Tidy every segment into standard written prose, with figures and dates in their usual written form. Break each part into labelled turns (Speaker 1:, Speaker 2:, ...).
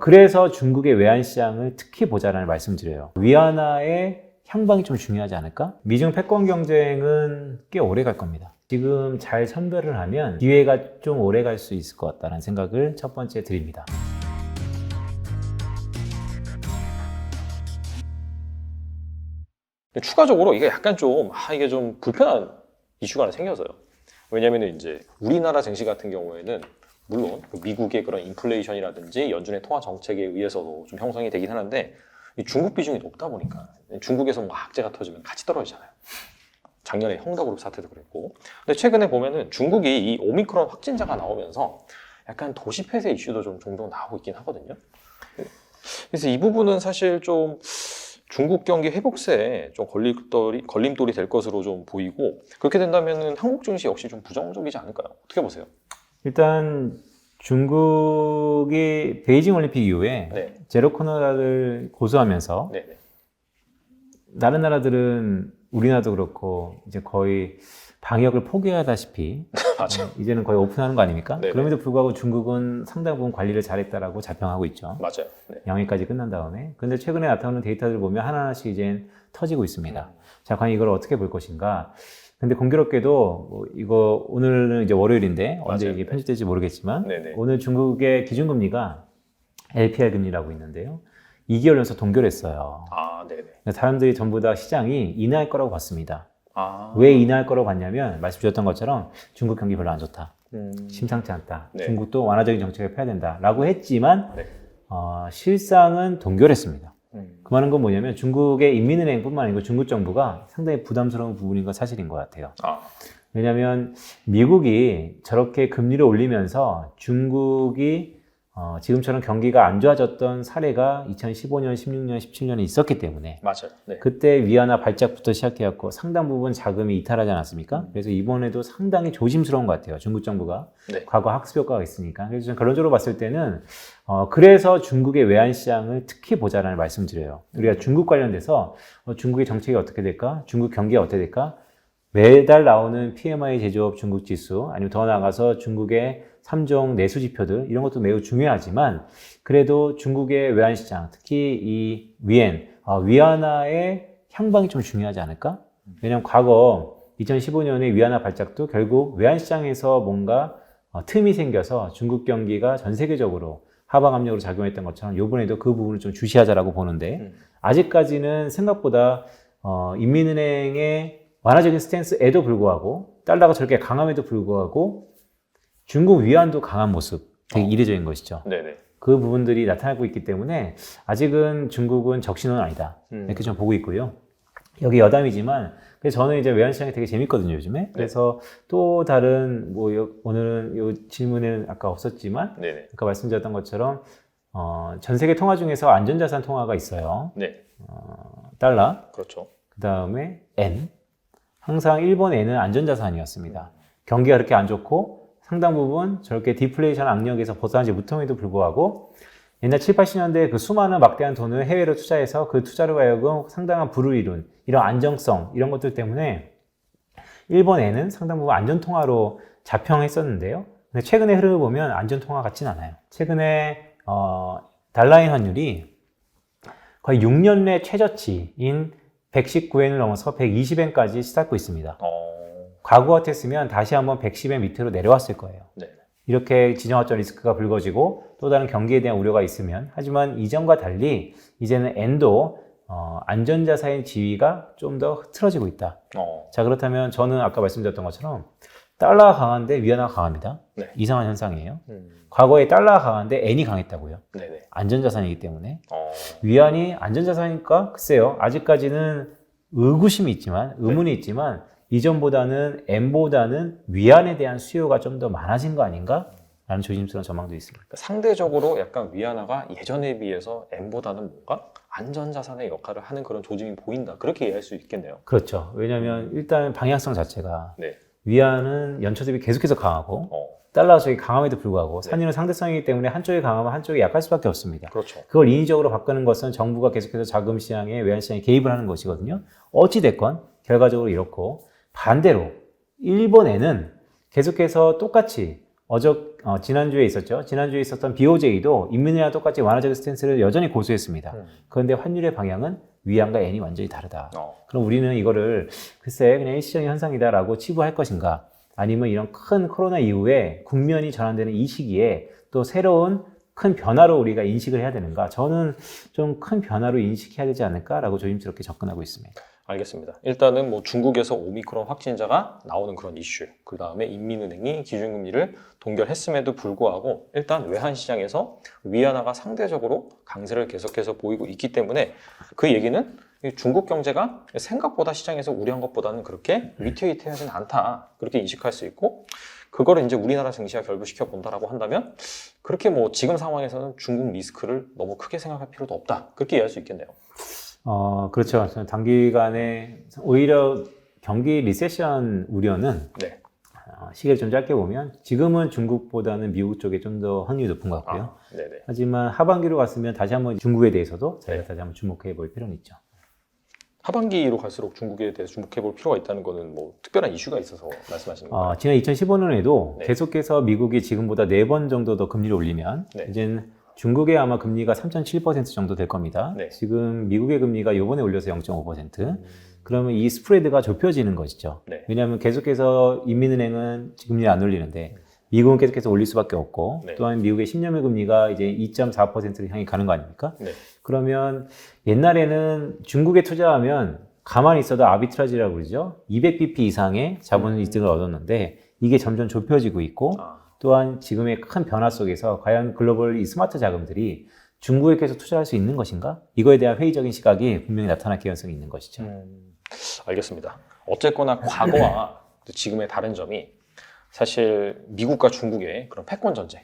Speaker 1: 그래서 중국의 외환시장을 특히 보자라는 말씀드려요. 위안화의 향방이 좀 중요하지 않을까? 미중 패권 경쟁은 꽤 오래 갈 겁니다. 지금 잘 선별을 하면 기회가 좀 오래 갈 수 있을 것 같다는 생각을 첫 번째 드립니다.
Speaker 2: 추가적으로 이게 약간 이게 좀 불편한 이슈가 하나 생겨서요. 왜냐하면 이제 우리나라 증시 같은 경우에는 물론 미국의 그런 인플레이션이라든지 연준의 통화 정책에 의해서도 좀 형성이 되긴 하는데 이 중국 비중이 높다 보니까 중국에서 뭐 악재가 터지면 같이 떨어지잖아요. 작년에 헝다그룹 사태도 그랬고. 근데 최근에 보면은 중국이 이 오미크론 확진자가 나오면서 약간 도시 폐쇄 이슈도 좀 종종 나오고 있긴 하거든요. 그래서 이 부분은 사실 좀 중국 경기 회복세에 좀 걸림돌이 될 것으로 좀 보이고, 그렇게 된다면은 한국 증시 역시 좀 부정적이지 않을까요? 어떻게 보세요?
Speaker 1: 일단 중국이 베이징 올림픽 이후에
Speaker 2: 네.
Speaker 1: 제로 코로나를 고수하면서
Speaker 2: 네네.
Speaker 1: 다른 나라들은 우리나라도 그렇고 이제 거의 방역을 포기하다시피
Speaker 2: 맞아요.
Speaker 1: 이제는 거의 오픈하는 거 아닙니까?
Speaker 2: 네네.
Speaker 1: 그럼에도 불구하고 중국은 상당 부분 관리를 잘했다라고 자평하고 있죠.
Speaker 2: 맞아요. 네.
Speaker 1: 양회까지 끝난 다음에. 그런데 최근에 나타나는 데이터들을 보면 하나하나씩 이제 터지고 있습니다. 자, 과연 이걸 어떻게 볼 것인가? 근데 공교롭게도 이거 오늘은 이제 월요일인데 언제
Speaker 2: 맞아요.
Speaker 1: 이게 편집될지 모르겠지만
Speaker 2: 네네.
Speaker 1: 오늘 중국의 기준금리가 LPR 금리라고 있는데요. 2개월 연속 동결했어요.
Speaker 2: 아, 네네.
Speaker 1: 사람들이 전부 다 시장이 인하할 거라고 봤습니다.
Speaker 2: 아.
Speaker 1: 왜 인하할 거라고 봤냐면 말씀 주셨던 것처럼 중국 경기 별로 안 좋다. 심상치 않다.
Speaker 2: 네.
Speaker 1: 중국도 완화적인 정책을 펴야 된다라고 했지만
Speaker 2: 네.
Speaker 1: 실상은 동결했습니다. 그 말은 건 뭐냐면 중국의 인민은행뿐만 아니고 중국 정부가 상당히 부담스러운 부분인 건 사실인 것 같아요.
Speaker 2: 아.
Speaker 1: 왜냐하면 미국이 저렇게 금리를 올리면서 중국이 지금처럼 경기가 안 좋아졌던 사례가 2015년, 16년, 17년에 있었기 때문에
Speaker 2: 맞아요. 네.
Speaker 1: 그때 위안화 발작부터 시작해갖고 상당 부분 자금이 이탈하지 않았습니까? 그래서 이번에도 상당히 조심스러운 것 같아요. 중국 정부가.
Speaker 2: 네.
Speaker 1: 과거 학습 효과가 있으니까. 그래서 저는 결론적으로 봤을 때는 그래서 중국의 외환시장을 특히 보자라는 말씀드려요. 우리가 중국 관련돼서 중국의 정책이 어떻게 될까? 중국 경기가 어떻게 될까? 매달 나오는 PMI 제조업 중국 지수, 아니면 더 나아가서 중국의 3종 내수 지표들, 이런 것도 매우 중요하지만, 그래도 중국의 외환시장, 특히 이 위안화의 향방이 좀 중요하지 않을까? 왜냐면 과거 2015년에 위안화 발작도 결국 외환시장에서 뭔가 틈이 생겨서 중국 경기가 전 세계적으로 하방 압력으로 작용했던 것처럼 이번에도 그 부분을 좀 주시하자라고 보는데, 아직까지는 생각보다 인민은행의 완화적인 스탠스에도 불구하고 달러가 저렇게 강함에도 불구하고 중국 위안도 강한 모습, 되게 이례적인 것이죠.
Speaker 2: 네네.
Speaker 1: 그 부분들이 나타나고 있기 때문에 아직은 중국은 적신호는 아니다. 이렇게 좀 보고 있고요. 여기 여담이지만 그래서 저는 이제 외환시장이 되게 재밌거든요, 요즘에. 그래서 또 다른 오늘은 이 질문에는 아까 없었지만
Speaker 2: 네네.
Speaker 1: 아까 말씀드렸던 것처럼 전 세계 통화 중에서 안전자산 통화가 있어요.
Speaker 2: 네.
Speaker 1: 달러,
Speaker 2: 그렇죠.
Speaker 1: 그 다음에 엔. 항상 일본 엔은 안전자산이었습니다. 경기가 그렇게 안 좋고 상당 부분 저렇게 디플레이션 악력에서 벗어나지 못함에도 불구하고 옛날 7, 80년대 그 수많은 막대한 돈을 해외로 투자해서 그 투자로 하여금 상당한 부를 이룬 이런 안정성, 이런 것들 때문에 일본에는 상당 부분 안전통화로 자평했었는데요. 근데 최근의 흐름을 보면 안전통화 같진 않아요. 최근에 달러인 환율이 거의 6년 내 최저치인 119엔을 넘어서 120엔까지 시닫고 있습니다. 과거 같았으면 다시 한번 110엔 밑으로 내려왔을 거예요.
Speaker 2: 네.
Speaker 1: 이렇게 지정학적 리스크가 불거지고 또 다른 경기에 대한 우려가 있으면, 하지만 이전과 달리 이제는 엔도 안전자산의 지위가 좀 더 흐트러지고 있다. 자, 그렇다면 저는 아까 말씀드렸던 것처럼 달러가 강한데 위안화가 강합니다.
Speaker 2: 네.
Speaker 1: 이상한 현상이에요. 과거에 달러가 강한데 엔이 강했다고요.
Speaker 2: 네네.
Speaker 1: 안전자산이기 때문에. 위안이 안전자산이니까 글쎄요. 아직까지는 의구심이 있지만, 의문이 있지만 이전보다는 엔보다는 위안에 대한 수요가 좀 더 많아진 거 아닌가? 라는 조심스러운 전망도 있습니다.
Speaker 2: 상대적으로 약간 위안화가 예전에 비해서 엔보다는 뭔가 안전자산의 역할을 하는 그런 조짐이 보인다. 그렇게 이해할 수 있겠네요.
Speaker 1: 그렇죠. 왜냐하면 일단 방향성 자체가
Speaker 2: 네.
Speaker 1: 위안은 연초 대비 계속해서 강하고 달러가 저기 강함에도 불구하고 산유는 상대성이기 때문에 한쪽이 강하면 한쪽이 약할 수밖에 없습니다.
Speaker 2: 그렇죠.
Speaker 1: 그걸 인위적으로 바꾸는 것은 정부가 계속해서 자금 시장에 외환 시장에 개입을 하는 것이거든요. 어찌 됐건 결과적으로 이렇고, 반대로 일본에는 계속해서 똑같이 지난주에 있었죠. 지난주에 있었던 BOJ도 인민이랑 똑같이 완화적 스탠스를 여전히 고수했습니다. 그런데 환율의 방향은 위안과 엔이 완전히 다르다. 그럼 우리는 이거를 글쎄 그냥 일시적인 현상이다라고 치부할 것인가? 아니면 이런 큰 코로나 이후에 국면이 전환되는 이 시기에 또 새로운 큰 변화로 우리가 인식을 해야 되는가? 저는 좀 큰 변화로 인식해야 되지 않을까라고 조심스럽게 접근하고 있습니다.
Speaker 2: 알겠습니다. 일단은 뭐 중국에서 오미크론 확진자가 나오는 그런 이슈, 그 다음에 인민은행이 기준금리를 동결했음에도 불구하고 일단 외환시장에서 위안화가 상대적으로 강세를 계속해서 보이고 있기 때문에 그 얘기는 중국 경제가 생각보다 시장에서 우려한 것보다는 그렇게 위태위태하진 않다, 그렇게 인식할 수 있고, 그거를 이제 우리나라 증시와 결부시켜 본다라고 한다면 그렇게 뭐 지금 상황에서는 중국 리스크를 너무 크게 생각할 필요도 없다, 그렇게 이해할 수 있겠네요.
Speaker 1: 그렇죠. 저는 단기간에 오히려 경기 리세션 우려는
Speaker 2: 네.
Speaker 1: 시기를 좀 짧게 보면 지금은 중국보다는 미국 쪽에 좀 더 확률이 높은 것 같고요.
Speaker 2: 네네.
Speaker 1: 하지만 하반기로 갔으면 다시 한번 중국에 대해서도 저희가 다시 한번 주목해 볼 필요는 있죠.
Speaker 2: 하반기로 갈수록 중국에 대해서 주목해 볼 필요가 있다는 거는 뭐 특별한 이슈가 있어서 말씀하시는 건가요?
Speaker 1: 지난 2015년에도
Speaker 2: 네.
Speaker 1: 계속해서 미국이 지금보다 4번 정도 더 금리를 올리면
Speaker 2: 네.
Speaker 1: 이제는 중국의 아마 금리가 3.7% 정도 될 겁니다.
Speaker 2: 네.
Speaker 1: 지금 미국의 금리가 이번에 올려서 0.5%. 그러면 이 스프레드가 좁혀지는 것이죠.
Speaker 2: 네.
Speaker 1: 왜냐하면 계속해서 인민은행은 금리를 안 올리는데 미국은 계속해서 올릴 수밖에 없고
Speaker 2: 네.
Speaker 1: 또한 미국의 10년물 금리가 이제 2.4%를 향해 가는 거 아닙니까?
Speaker 2: 네.
Speaker 1: 그러면 옛날에는 중국에 투자하면 가만히 있어도 아비트라지라고 그러죠. 200bp 이상의 자본 이득을 얻었는데 이게 점점 좁혀지고 있고 또한 지금의 큰 변화 속에서 과연 글로벌 이 스마트 자금들이 중국에 계속 투자할 수 있는 것인가? 이거에 대한 회의적인 시각이 분명히 나타날 가능성이 있는 것이죠.
Speaker 2: 알겠습니다. 어쨌거나 과거와 지금의 다른 점이 사실 미국과 중국의 그런 패권 전쟁,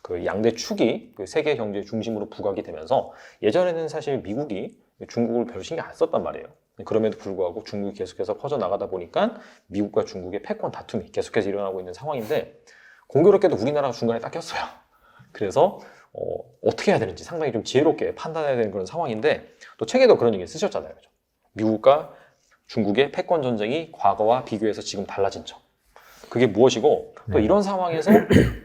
Speaker 2: 그 양대 축이 그 세계 경제 중심으로 부각이 되면서 예전에는 사실 미국이 중국을 별로 신경 안 썼단 말이에요. 그럼에도 불구하고 중국이 계속해서 퍼져나가다 보니까 미국과 중국의 패권 다툼이 계속해서 일어나고 있는 상황인데 공교롭게도 우리나라가 중간에 딱 꼈어요. 그래서 어떻게 해야 되는지 상당히 좀 지혜롭게 판단해야 되는 그런 상황인데 또 책에도 그런 얘기 쓰셨잖아요. 그죠? 미국과 중국의 패권 전쟁이 과거와 비교해서 지금 달라진 점. 그게 무엇이고 또 이런 상황에서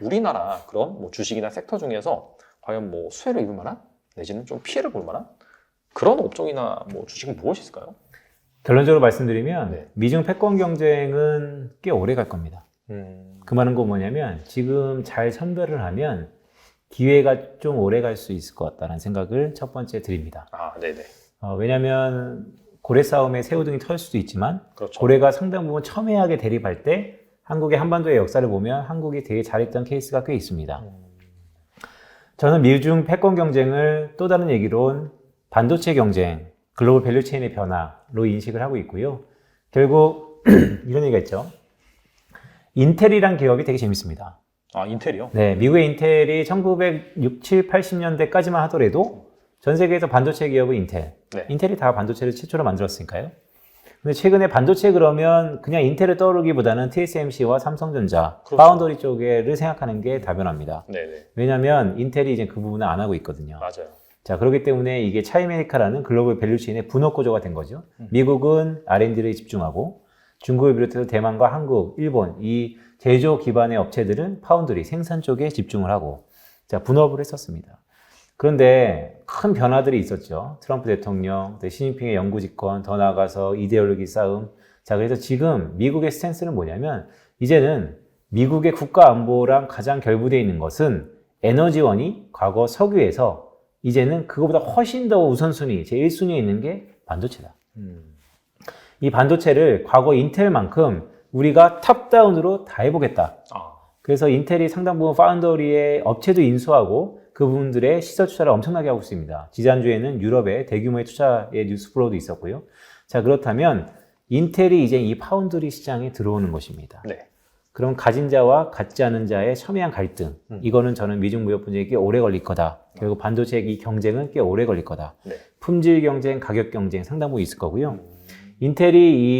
Speaker 2: 우리나라 그런 뭐 주식이나 섹터 중에서 과연 뭐 수혜를 입을 만한 내지는 좀 피해를 볼 만한 그런 업종이나 뭐 주식은 무엇이 있을까요?
Speaker 1: 결론적으로 말씀드리면
Speaker 2: 네.
Speaker 1: 미중 패권 경쟁은 꽤 오래 갈 겁니다. 그 말은 뭐냐면 지금 잘 선별을 하면 기회가 좀 오래 갈 수 있을 것 같다는 생각을 첫 번째 드립니다.
Speaker 2: 네네.
Speaker 1: 왜냐하면 고래 싸움에 새우등이 털 수도 있지만
Speaker 2: 그렇죠.
Speaker 1: 고래가 상당 부분 첨예하게 대립할 때 한국의 한반도의 역사를 보면 한국이 되게 잘했던 케이스가 꽤 있습니다. 저는 미중 패권 경쟁을 또 다른 얘기로는 반도체 경쟁, 글로벌 밸류체인의 변화로 인식을 하고 있고요. 결국 이런 얘기가 있죠. 인텔이란 기업이 되게 재밌습니다.
Speaker 2: 인텔이요?
Speaker 1: 네, 미국의 인텔이 1960, 80년대까지만 하더라도 전 세계에서 반도체 기업은 인텔.
Speaker 2: 네.
Speaker 1: 인텔이 다 반도체를 최초로 만들었으니까요. 근데 최근에 반도체 그러면 그냥 인텔을 떠오르기보다는 TSMC와 삼성전자,
Speaker 2: 그렇죠.
Speaker 1: 파운더리 쪽에를 생각하는 게 다변화입니다.
Speaker 2: 네네.
Speaker 1: 왜냐하면 인텔이 이제 그 부분을 안 하고 있거든요.
Speaker 2: 맞아요.
Speaker 1: 자, 그렇기 때문에 이게 차이메이카라는 글로벌 밸류체인의 분업 구조가 된 거죠. 미국은 R&D를 집중하고 중국을 비롯해서 대만과 한국, 일본 이 제조 기반의 업체들은 파운드리 생산 쪽에 집중을 하고 자, 분업을 했었습니다. 그런데 큰 변화들이 있었죠. 트럼프 대통령, 시진핑의 영구 집권, 더 나아가서 이데올로기 싸움. 자, 그래서 지금 미국의 스탠스는 뭐냐면 이제는 미국의 국가 안보랑 가장 결부되어 있는 것은 에너지원이 과거 석유에서 이제는 그거보다 훨씬 더 우선순위, 제1순위에 있는 게 반도체다. 이 반도체를 과거 인텔만큼 우리가 탑다운으로 다 해보겠다. 그래서 인텔이 상당 부분 파운더리의 업체도 인수하고 그 부분들의 시설 투자를 엄청나게 하고 있습니다. 지난주에는 유럽의 대규모의 투자의 뉴스 플로우도 있었고요. 자, 그렇다면 인텔이 이제 이 파운더리 시장에 들어오는 것입니다.
Speaker 2: 네.
Speaker 1: 그럼 가진 자와 갖지 않은 자의 첨예한 갈등. 이거는 저는 미중 무역 분쟁이 꽤 오래 걸릴 거다. 결국 반도체 이 경쟁은 꽤 오래 걸릴 거다.
Speaker 2: 네.
Speaker 1: 품질 경쟁, 가격 경쟁 상당 부분 있을 거고요. 인텔이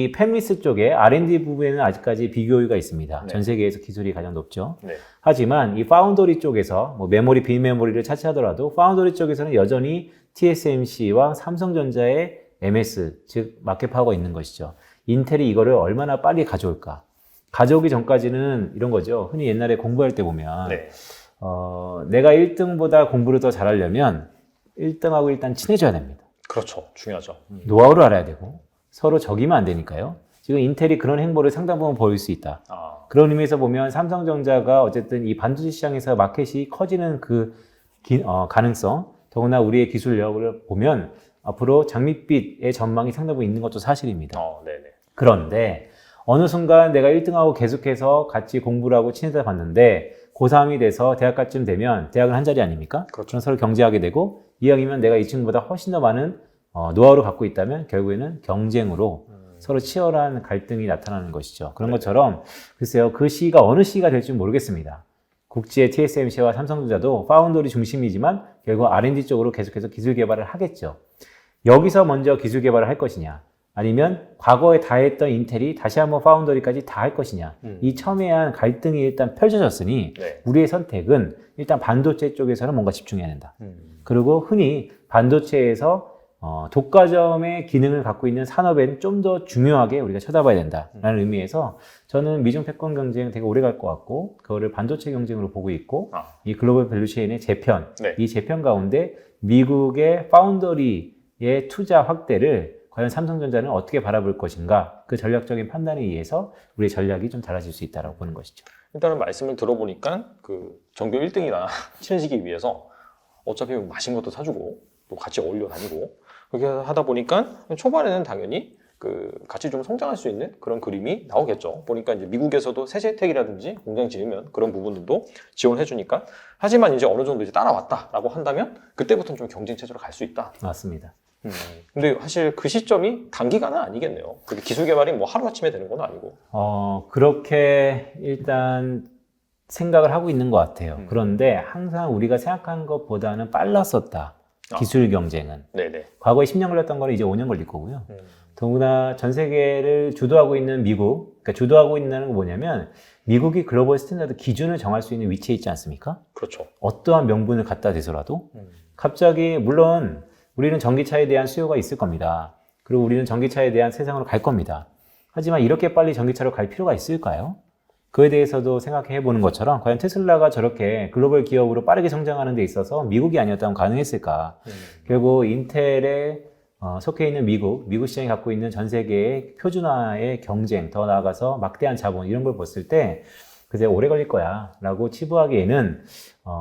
Speaker 1: 이 팹리스 쪽에 R&D 부분에는 아직까지 비교율가 있습니다.
Speaker 2: 네.
Speaker 1: 전 세계에서 기술이 가장 높죠.
Speaker 2: 네.
Speaker 1: 하지만 이 파운더리 쪽에서 뭐 메모리, 빈메모리를 차치하더라도 파운더리 쪽에서는 여전히 TSMC와 삼성전자의 MS, 즉 마켓파워가 있는 것이죠. 인텔이 이거를 얼마나 빨리 가져올까. 가져오기 전까지는 이런 거죠. 흔히 옛날에 공부할 때 보면
Speaker 2: 네.
Speaker 1: 내가 1등보다 공부를 더 잘하려면 1등하고 일단 친해져야 됩니다.
Speaker 2: 그렇죠. 중요하죠.
Speaker 1: 노하우를 알아야 되고 서로 적이면 안 되니까요. 지금 인텔이 그런 행보를 상당 부분 보일 수 있다. 그런 의미에서 보면 삼성전자가 어쨌든 이 반도체 시장에서 마켓이 커지는 그 가능성, 더구나 우리의 기술력을 보면 앞으로 장밋빛의 전망이 상당 부분 있는 것도 사실입니다.
Speaker 2: 네네.
Speaker 1: 그런데 어느 순간 내가 1등하고 계속해서 같이 공부를 하고 친해져 봤는데 고3이 돼서 대학까지쯤 되면 대학은 한 자리 아닙니까?
Speaker 2: 그렇죠.
Speaker 1: 그럼 서로 경쟁하게 되고 이왕이면 내가 이 친구보다 훨씬 더 많은 노하우를 갖고 있다면 결국에는 경쟁으로 서로 치열한 갈등이 나타나는 것이죠. 그런 것처럼 글쎄요, 그 시기가 어느 시기가 될지 모르겠습니다. 국지의 TSMC와 삼성전자도 파운더리 중심이지만 결국 R&D 쪽으로 계속해서 기술 개발을 하겠죠. 여기서 먼저 기술 개발을 할 것이냐, 아니면 과거에 다 했던 인텔이 다시 한번 파운더리까지 다 할 것이냐, 이 첨예한 갈등이 일단 펼쳐졌으니
Speaker 2: 네.
Speaker 1: 우리의 선택은 일단 반도체 쪽에서는 뭔가 집중해야 된다. 그리고 흔히 반도체에서 독과점의 기능을 갖고 있는 산업에는 좀 더 중요하게 우리가 쳐다봐야 된다라는 의미에서 저는 미중 패권 경쟁 되게 오래 갈 것 같고 그거를 반도체 경쟁으로 보고 있고 이 글로벌 밸류체인의 재편,
Speaker 2: 네.
Speaker 1: 이 재편 가운데 미국의 파운더리의 투자 확대를 과연 삼성전자는 어떻게 바라볼 것인가, 그 전략적인 판단에 의해서 우리의 전략이 좀 달라질 수 있다고 보는 것이죠.
Speaker 2: 일단은 말씀을 들어보니까 그 전교 1등이나 친해지기 위해서 어차피 맛있는 것도 사주고 또 같이 어울려 다니고 그렇게 하다 보니까 초반에는 당연히 그 같이 좀 성장할 수 있는 그런 그림이 나오겠죠. 보니까 이제 미국에서도 세제 혜택이라든지 공장 지으면 그런 부분들도 지원해 주니까, 하지만 이제 어느 정도 이제 따라왔다라고 한다면 그때부터는 좀 경쟁 체제로 갈 수 있다.
Speaker 1: 맞습니다.
Speaker 2: 근데 사실 그 시점이 단기간은 아니겠네요. 그게 기술 개발이 뭐 하루아침에 되는 건 아니고.
Speaker 1: 그렇게 일단 생각을 하고 있는 것 같아요. 그런데 항상 우리가 생각한 것보다는 빨랐었다. 기술 경쟁은.
Speaker 2: 네네.
Speaker 1: 과거에 10년 걸렸던 거는 이제 5년 걸릴 거고요. 더구나 전 세계를 주도하고 있는 미국, 그러니까 주도하고 있는 건 뭐냐면 미국이 글로벌 스탠다드 기준을 정할 수 있는 위치에 있지 않습니까?
Speaker 2: 그렇죠.
Speaker 1: 어떠한 명분을 갖다 대서라도 갑자기, 물론 우리는 전기차에 대한 수요가 있을 겁니다. 그리고 우리는 전기차에 대한 세상으로 갈 겁니다. 하지만 이렇게 빨리 전기차로 갈 필요가 있을까요? 그에 대해서도 생각해 보는 것처럼 과연 테슬라가 저렇게 글로벌 기업으로 빠르게 성장하는 데 있어서 미국이 아니었다면 가능했을까? 결국 인텔에 속해 있는 미국 시장이 갖고 있는 전 세계의 표준화의 경쟁, 더 나아가서 막대한 자본, 이런 걸 봤을 때 그새 오래 걸릴 거야 라고 치부하기에는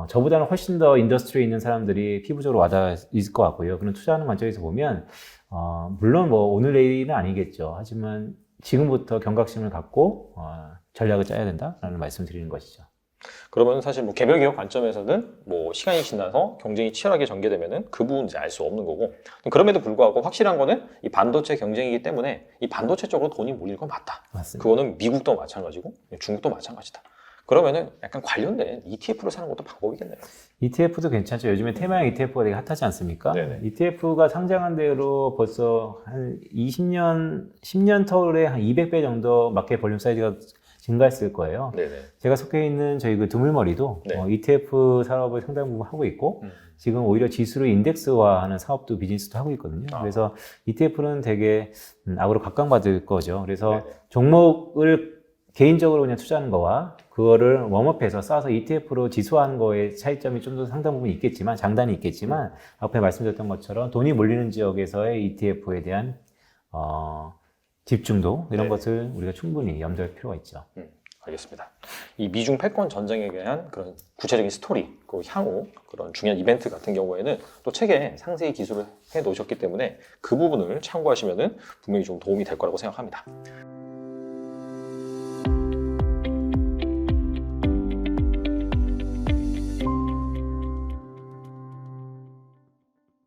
Speaker 1: 저보다는 훨씬 더 인더스트리에 있는 사람들이 피부적으로 와닿을 것 같고요. 그런 투자하는 관점에서 보면 물론 뭐 오늘 내일은 아니겠죠. 하지만 지금부터 경각심을 갖고 전략을 짜야 된다라는 말씀을 드리는 것이죠.
Speaker 2: 그러면 사실 뭐 개별 기업 관점에서는 뭐 시간이 지나서 경쟁이 치열하게 전개되면은 그 부분은 이제 알 수 없는 거고, 그럼에도 불구하고 확실한 거는 이 반도체 경쟁이기 때문에 이 반도체 쪽으로 돈이 몰릴 건 맞다.
Speaker 1: 맞습니다.
Speaker 2: 그거는 미국도 마찬가지고 중국도 마찬가지다. 그러면은 약간 관련된 ETF를 사는 것도 방법이겠네요.
Speaker 1: ETF도 괜찮죠. 요즘에 테마형 ETF가 되게 핫하지 않습니까?
Speaker 2: 네네.
Speaker 1: ETF가 상장한 대로 벌써 한 10년 터울에 한 200배 정도 마켓 볼륨 사이즈가 증가했을 거예요.
Speaker 2: 네네.
Speaker 1: 제가 속해 있는 저희 그 드물머리도
Speaker 2: 네.
Speaker 1: ETF 사업을 상당 부분 하고 있고 지금 오히려 지수를 인덱스화하는 사업도 비즈니스도 하고 있거든요. 그래서 ETF는 되게 악으로 각광받을 거죠. 그래서
Speaker 2: 네네.
Speaker 1: 종목을 개인적으로 그냥 투자하는 거와 그거를 웜업해서 쌓아서 ETF로 지수화하는 거의 차이점이 좀 더 상당 부분 있겠지만, 장단이 있겠지만 앞에 말씀드렸던 것처럼 돈이 몰리는 지역에서의 ETF에 대한 집중도, 이런
Speaker 2: 네.
Speaker 1: 것을 우리가 충분히 염두할 필요가 있죠.
Speaker 2: 알겠습니다. 이 미중 패권 전쟁에 대한 그런 구체적인 스토리, 그 향후 그런 중요한 이벤트 같은 경우에는 또 책에 상세히 기술을 해 놓으셨기 때문에 그 부분을 참고하시면은 분명히 좀 도움이 될 거라고 생각합니다.